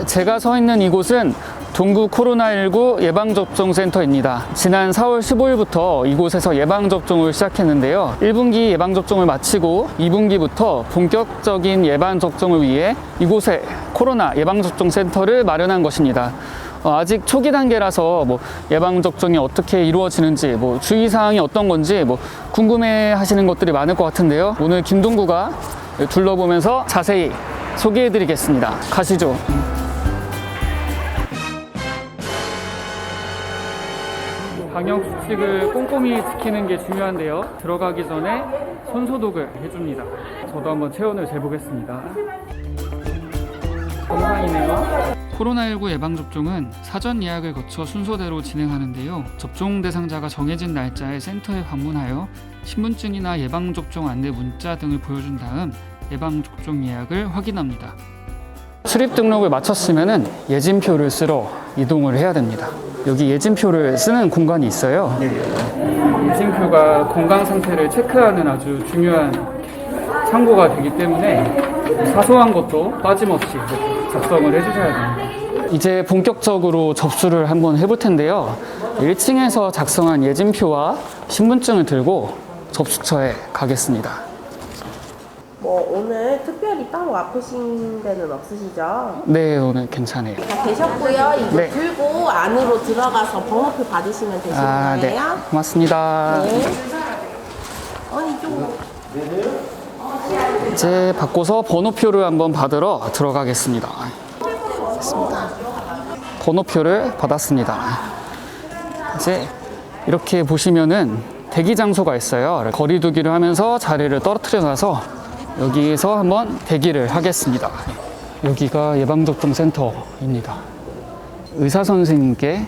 제가 서 있는 이곳은 동구 코로나19 예방접종센터입니다. 지난 4월 15일부터 이곳에서 예방접종을 시작했는데요. 1분기 예방접종을 마치고 2분기부터 본격적인 예방접종을 위해 이곳에 코로나 예방접종센터를 마련한 것입니다. 아직 초기 단계라서 예방접종이 어떻게 이루어지는지 주의사항이 어떤 건지 궁금해 하시는 것들이 많을 것 같은데요. 오늘 김동구가 둘러보면서 자세히 소개해 드리겠습니다. 가시죠. 방역 수칙을 꼼꼼히 지키는 게 중요한데요. 들어가기 전에 손 소독을 해줍니다. 저도 한번 체온을 재보겠습니다. 정상이네요. 코로나19 예방접종은 사전 예약을 거쳐 순서대로 진행하는데요. 접종 대상자가 정해진 날짜에 센터에 방문하여 신분증이나 예방접종 안내 문자 등을 보여준 다음 예방접종 예약을 확인합니다. 출입 등록을 마쳤으면 예진표를 쓰러 이동을 해야 됩니다. 여기 예진표를 쓰는 공간이 있어요. 예진표가 건강 상태를 체크하는 아주 중요한 참고가 되기 때문에 사소한 것도 빠짐없이 작성을 해주셔야 됩니다. 이제 본격적으로 접수를 한번 해볼 텐데요. 1층에서 작성한 예진표와 신분증을 들고 접수처에 가겠습니다. 오늘 특별히 따로 아프신 데는 없으시죠? 네, 오늘 괜찮아요. 다 되셨고요. 이제 네. 들고 안으로 들어가서 번호표 받으시면 되시는 거예요. 네. 고맙습니다. 네. 이쪽으로. 이제 받고서 번호표를 한번 받으러 들어가겠습니다. 됐습니다. 번호표를 받았습니다. 이제 이렇게 보시면은 대기 장소가 있어요. 거리 두기를 하면서 자리를 떨어뜨려 놔서 여기에서 한번 대기를 하겠습니다. 여기가 예방접종 센터입니다. 의사 선생님께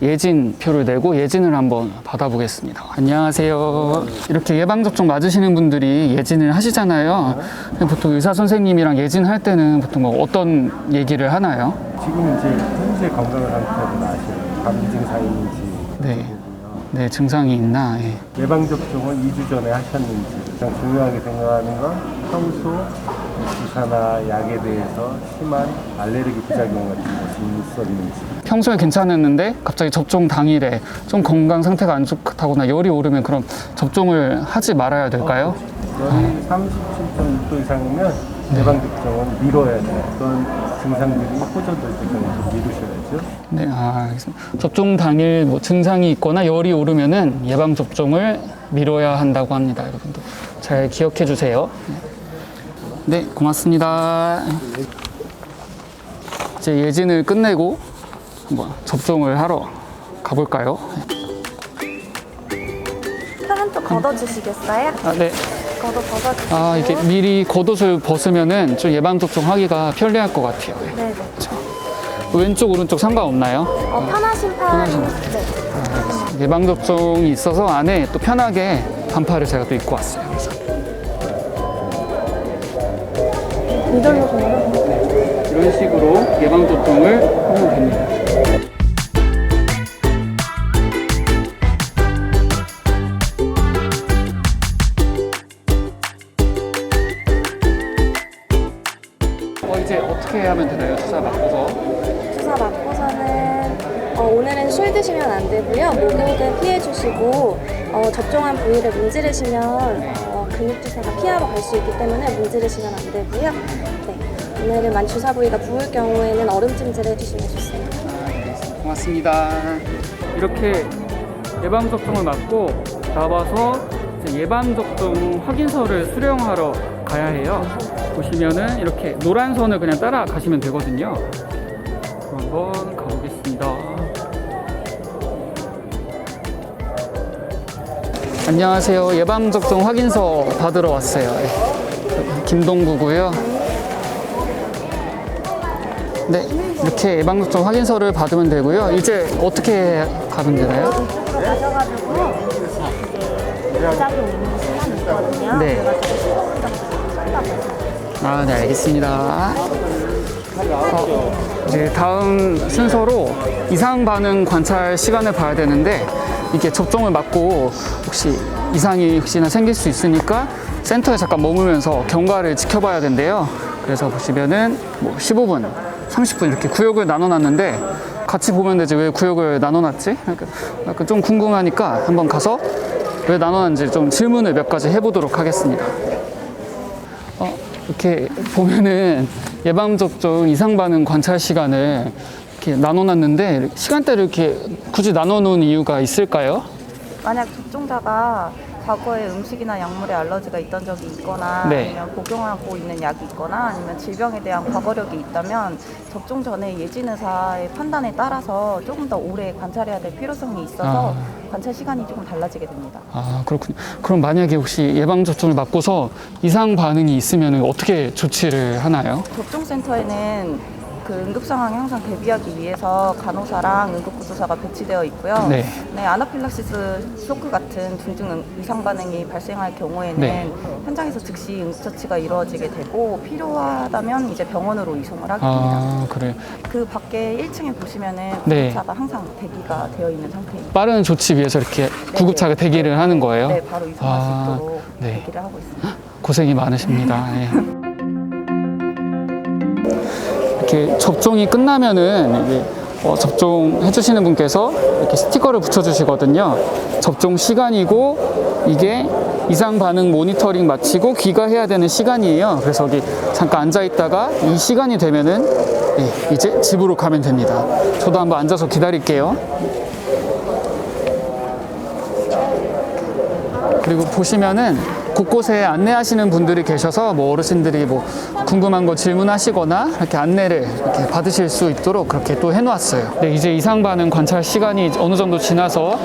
예진표를 내고 예진을 한번 받아보겠습니다. 안녕하세요. 이렇게 예방접종 맞으시는 분들이 예진을 하시잖아요. 보통 의사 선생님이랑 예진할 때는 보통 어떤 얘기를 하나요? 지금 이제 현재 건강 상태를 아시는 다른 증상이 있는지. 네, 증상이 있나? 예. 예방접종을 2주 전에 하셨는지. 가장 중요하게 생각하는 건 평소 주사나 약에 대해서 심한 알레르기 부작용 같은 것이 있었는지. 평소에 괜찮았는데 갑자기 접종 당일에 좀 건강 상태가 안 좋다거나 열이 오르면 그럼 접종을 하지 말아야 될까요? 열이 37.6도 이상이면 예방접종은 미뤄야 돼요. 어떤 증상들이 호전될 때까지 미루셔야죠. 네, 알겠습니다. 접종 당일 증상이 있거나 열이 오르면은 예방접종을 미뤄야 한다고 합니다. 여러분들 잘 기억해 주세요. 네, 고맙습니다. 이제 예진을 끝내고 한번 접종을 하러 가볼까요? 편은 또 걷어주시겠어요? 네. 벗어주시고. 이게 미리 겉옷을 벗으면은 좀 예방접종 하기가 편리할 것 같아요. 네네. 왼쪽, 오른쪽 상관없나요? 편하신 편. 네. 예방접종이 있어서 안에 또 편하게 반팔을 제가 또 입고 왔어요. 이런 식으로 예방접종을 하면 됩니다. 이제 어떻게 하면 되나요? 주사 맞고서? 주사 맞고서는 오늘은 술 드시면 안 되고요. 목욕은 피해 주시고 접종한 부위를 문지르시면 근육 주사가 피하러 갈 수 있기 때문에 문지르시면 안 되고요. 네. 오늘은 만 주사 부위가 부을 경우에는 얼음찜질을 해주시면 좋습니다. 고맙습니다. 이렇게 예방접종을 맞고 나와서 이제 예방접종 확인서를 수령하러 가야 해요. 보시면은 이렇게 노란 선을 그냥 따라가시면 되거든요. 그럼 한번 가보겠습니다. 안녕하세요. 예방접종 확인서 받으러 왔어요. 김동구고요. 네, 이렇게 예방접종 확인서를 받으면 되고요. 이제 어떻게 가면 되나요? 가셔가지고 부작용 있는 시간이 있거든요. 네. 네, 알겠습니다. 이제 다음 순서로 이상 반응 관찰 시간을 봐야 되는데 이게 접종을 맞고 혹시 이상이 혹시나 생길 수 있으니까 센터에 잠깐 머물면서 경과를 지켜봐야 된대요. 그래서 보시면은 15분 30분 이렇게 구역을 나눠놨는데 같이 보면 되지 왜 구역을 나눠놨지? 약간 좀 궁금하니까 한번 가서 왜 나눠놨는지 좀 질문을 몇 가지 해보도록 하겠습니다. 이렇게 보면은 예방접종 이상반응 관찰 시간을 이렇게 나눠놨는데 시간대를 이렇게 굳이 나눠놓은 이유가 있을까요? 만약 접종자가 과거에 음식이나 약물에 알러지가 있던 적이 있거나 네. 아니면 복용하고 있는 약이 있거나 아니면 질병에 대한 과거력이 있다면 접종 전에 예진의사의 판단에 따라서 조금 더 오래 관찰해야 될 필요성이 있어서 관찰 시간이 조금 달라지게 됩니다. 아, 그렇군요. 그럼 만약에 혹시 예방접종을 맞고서 이상 반응이 있으면 어떻게 조치를 하나요? 접종센터에는 그 응급 상황에 항상 대비하기 위해서 간호사랑 응급구조사가 배치되어 있고요. 네. 네, 아나필락시스 쇼크 같은 중증 이상 반응이 발생할 경우에는 네. 현장에서 즉시 응급처치가 이루어지게 되고 필요하다면 이제 병원으로 이송을 하게 됩니다. 아, 그래요. 그 밖에 1층에 보시면은 네. 구급차가 항상 대기가 되어 있는 상태입니다. 빠른 조치 위해서 이렇게 구급차가 대기를 하는 거예요? 네, 바로 이송할 수 아, 있도록 네. 대기를 하고 있습니다. 고생이 많으십니다. 예. 이렇게 접종이 끝나면은 이게 접종해 주시는 분께서 이렇게 스티커를 붙여주시거든요. 접종 시간이고 이게 이상 반응 모니터링 마치고 귀가해야 되는 시간이에요. 그래서 여기 잠깐 앉아 있다가 이 시간이 되면은 이제 집으로 가면 됩니다. 저도 한번 앉아서 기다릴게요. 그리고 보시면은 곳곳에 안내하시는 분들이 계셔서 뭐 어르신들이 뭐 궁금한 거 질문하시거나 이렇게 안내를 이렇게 받으실 수 있도록 그렇게 또 해놓았어요. 네, 이제 이상 반응 관찰 시간이 어느 정도 지나서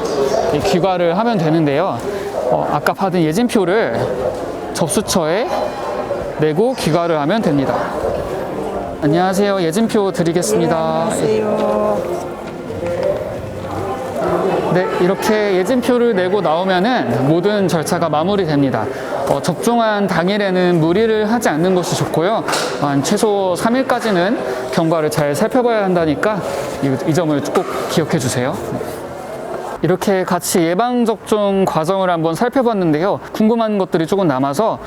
귀가를 하면 되는데요. 아까 받은 예진표를 접수처에 내고 귀가를 하면 됩니다. 안녕하세요. 예진표 드리겠습니다. 네, 이렇게 예진표를 내고 나오면은 모든 절차가 마무리됩니다. 접종한 당일에는 무리를 하지 않는 것이 좋고요. 한 최소 3일까지는 경과를 잘 살펴봐야 한다니까 이 점을 꼭 기억해 주세요. 이렇게 같이 예방접종 과정을 한번 살펴봤는데요. 궁금한 것들이 조금 남아서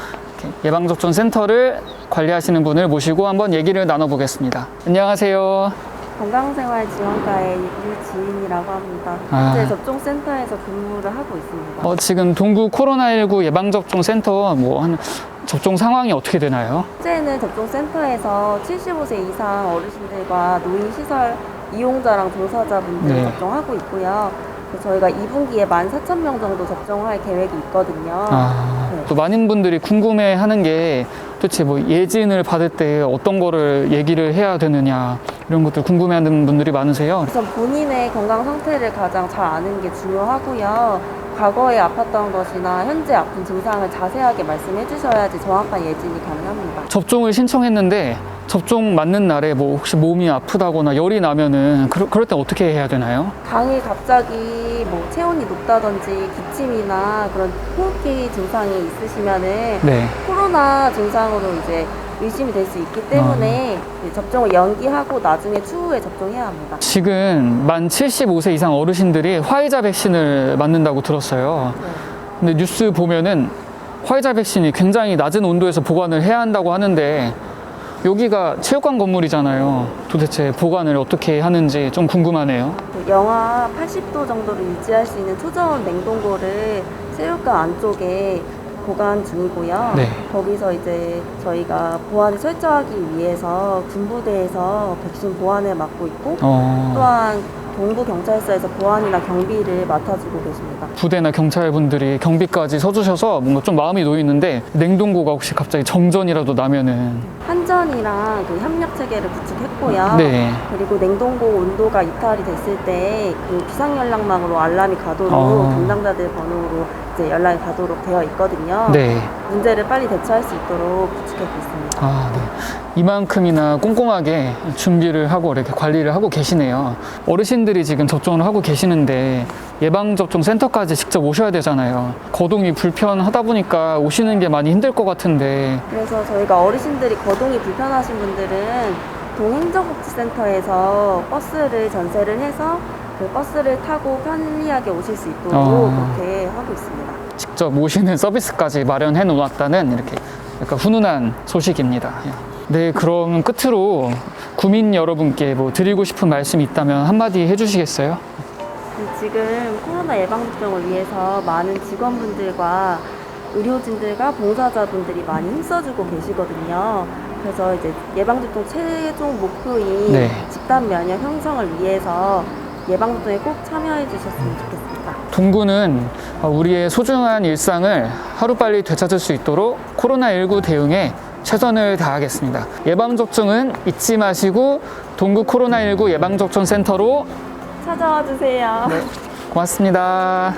예방접종 센터를 관리하시는 분을 모시고 한번 얘기를 나눠보겠습니다. 안녕하세요. 건강생활지원과의 유지인이라고 합니다. 현재 접종센터에서 근무를 하고 있습니다. 지금 동구 코로나19 예방접종 센터 한 접종 상황이 어떻게 되나요? 현재는 접종센터에서 75세 이상 어르신들과 노인시설 이용자랑 종사자분들 네. 접종하고 있고요. 그래서 저희가 2분기에 14,000명 정도 접종할 계획이 있거든요. 네. 또 많은 분들이 궁금해하는 게 도대체 뭐 예진을 받을 때 어떤 거를 얘기를 해야 되느냐 이런 것들 궁금해하는 분들이 많으세요. 우선 본인의 건강 상태를 가장 잘 아는 게 중요하고요. 과거에 아팠던 것이나 현재 아픈 증상을 자세하게 말씀해 주셔야지 정확한 예진이 가능합니다. 접종을 신청했는데 접종 맞는 날에 뭐 혹시 몸이 아프다거나 열이 나면은 그럴 때 어떻게 해야 되나요? 당일 갑자기 뭐 체온이 높다든지 기침이나 그런 호흡기 증상이 있으시면은 네. 코로나 증상으로 이제 의심이 될 수 있기 때문에 접종을 연기하고 나중에 추후에 접종해야 합니다. 지금 만 75세 이상 어르신들이 화이자 백신을 맞는다고 들었어요. 근데 뉴스 보면은 화이자 백신이 굉장히 낮은 온도에서 보관을 해야 한다고 하는데 여기가 체육관 건물이잖아요. 도대체 보관을 어떻게 하는지 좀 궁금하네요. 영하 80도 정도를 유지할 수 있는 초저온 냉동고를 체육관 안쪽에 보관 중이고요. 네. 거기서 이제 저희가 보안을 철저하기 위해서 군부대에서 백신 보안을 맡고 있고 또한 동부경찰서에서 보안이나 경비를 맡아주고 계십니다. 부대나 경찰분들이 경비까지 서주셔서 뭔가 좀 마음이 놓이는데 냉동고가 혹시 갑자기 정전이라도 나면은 한전이랑 그 협력 체계를 구축했고요. 네. 그리고 냉동고 온도가 이탈이 됐을 때 그 비상 연락망으로 알람이 가도록 담당자들 번호로 이제 연락이 가도록 되어 있거든요. 네. 문제를 빨리 대처할 수 있도록 구축해 있습니다. 네. 이만큼이나 꼼꼼하게 준비를 하고 이렇게 관리를 하고 계시네요. 어르신들이 지금 접종을 하고 계시는데 예방접종 센터까지 직접 오셔야 되잖아요. 거동이 불편하다 보니까 오시는 게 많이 힘들 것 같은데. 그래서 저희가 어르신들이 거동이 불편하신 분들은 동행정복지센터에서 버스를 전세를 해서 그 버스를 타고 편리하게 오실 수 있도록 그렇게 하고 있습니다. 직접 모시는 서비스까지 마련해 놓았다는 이렇게 약간 훈훈한 소식입니다. 네, 그럼 끝으로 구민 여러분께 뭐 드리고 싶은 말씀이 있다면 한마디 해주시겠어요? 지금 코로나 예방접종을 위해서 많은 직원분들과 의료진들과 봉사자분들이 많이 힘써주고 계시거든요. 그래서 이제 예방접종 최종 목표인 네. 집단 면역 형성을 위해서 예방접종에 꼭 참여해 주셨으면 좋겠습니다. 동구는 우리의 소중한 일상을 하루빨리 되찾을 수 있도록 코로나19 대응에 최선을 다하겠습니다. 예방접종은 잊지 마시고 동구 코로나19 예방접종센터로 찾아와 주세요. 고맙습니다.